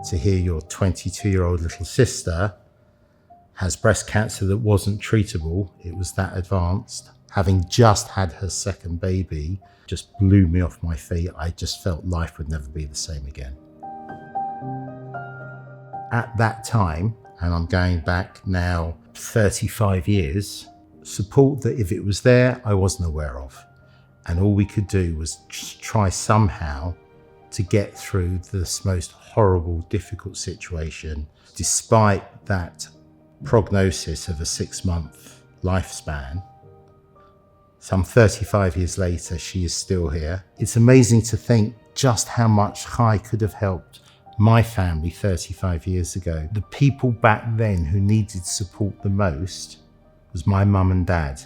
to hear your 22-year-old little sister has breast cancer that wasn't treatable, it was that advanced, having just had her second baby, just blew me off my feet. I just felt life would never be the same again. At that time, and I'm going back now 35 years, support that if it was there, I wasn't aware of. And all we could do was try somehow to get through this most horrible, difficult situation. Despite that prognosis of a 6-month lifespan, some 35 years later, she is still here. It's amazing to think just how much Chai could have helped my family 35 years ago. The people back then who needed support the most was my mum and dad.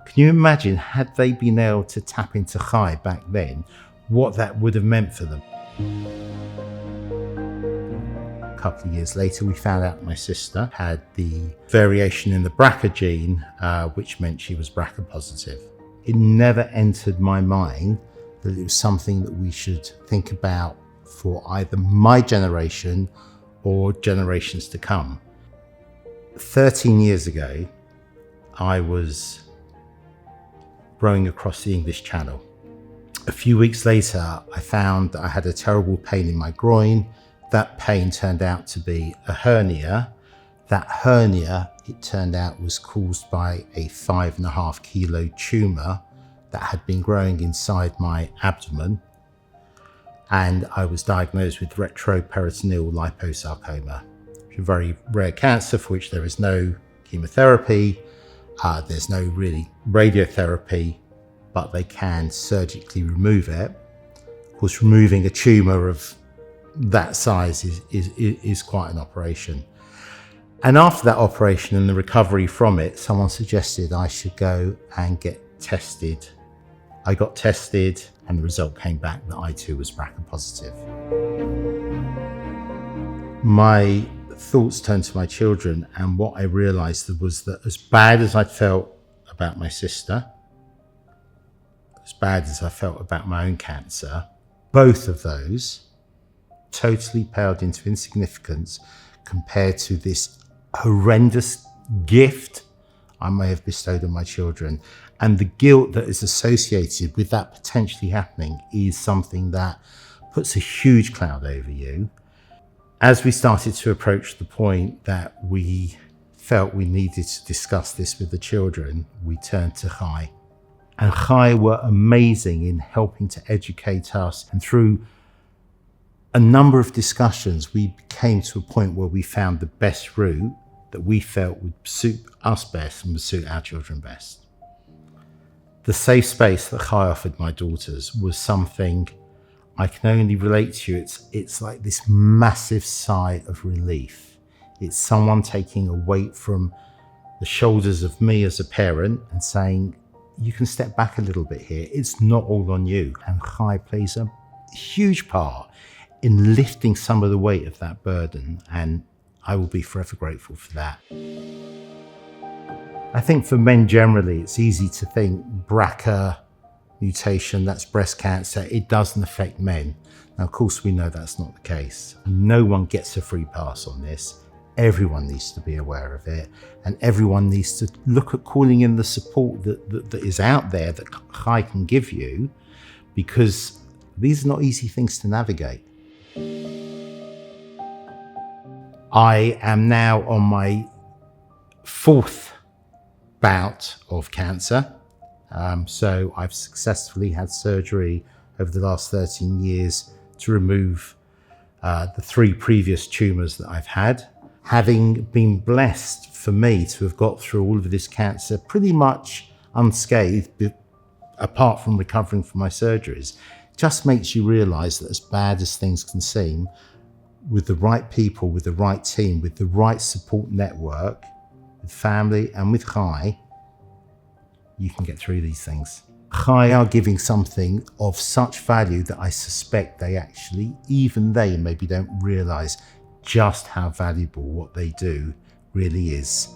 Can you imagine, had they been able to tap into Chai back then, what that would have meant for them? A couple of years later, we found out my sister had the variation in the BRCA gene, which meant she was BRCA positive. It never entered my mind that it was something that we should think about for either my generation or generations to come. 13 years ago, I was rowing across the English Channel. A few weeks later, I found that I had a terrible pain in my groin. That pain turned out to be a hernia. That hernia, it turned out, was caused by a 5.5 kilo tumour that had been growing inside my abdomen. And I was diagnosed with retroperitoneal liposarcoma, which is a very rare cancer for which there is no chemotherapy, there's no really radiotherapy, but they can surgically remove it. Of course, removing a tumour of that size is quite an operation. And after that operation and the recovery from it, someone suggested I should go and get tested. I got tested and the result came back that I too was BRCA positive. My thoughts turned to my children, and what I realised was that as bad as I felt about my sister, as bad as I felt about my own cancer, both of those totally paled into insignificance compared to this horrendous gift I may have bestowed on my children. And the guilt that is associated with that potentially happening is something that puts a huge cloud over you. As we started to approach the point that we felt we needed to discuss this with the children, we turned to Chai. And Chai were amazing in helping to educate us. And through a number of discussions, we came to a point where we found the best route that we felt would suit us best and would suit our children best. The safe space that Chai offered my daughters was something I can only relate to. It's like this massive sigh of relief. It's someone taking a weight from the shoulders of me as a parent and saying, you can step back a little bit here. It's not all on you. And Chai plays a huge part in lifting some of the weight of that burden. And I will be forever grateful for that. I think for men generally, it's easy to think BRCA mutation, that's breast cancer, it doesn't affect men. Now, of course, we know that's not the case. No one gets a free pass on this. Everyone needs to be aware of it, and everyone needs to look at calling in the support that is out there that Chai can give you, because these are not easy things to navigate. I am now on my 4th bout of cancer. So I've successfully had surgery over the last 13 years to remove the 3 previous tumours that I've had. Having been blessed for me to have got through all of this cancer pretty much unscathed, apart from recovering from my surgeries, just makes you realise that as bad as things can seem, with the right people, with the right team, with the right support network, with family and with Chai, you can get through these things. Chai are giving something of such value that I suspect they actually, even they maybe don't realise just how valuable what they do really is.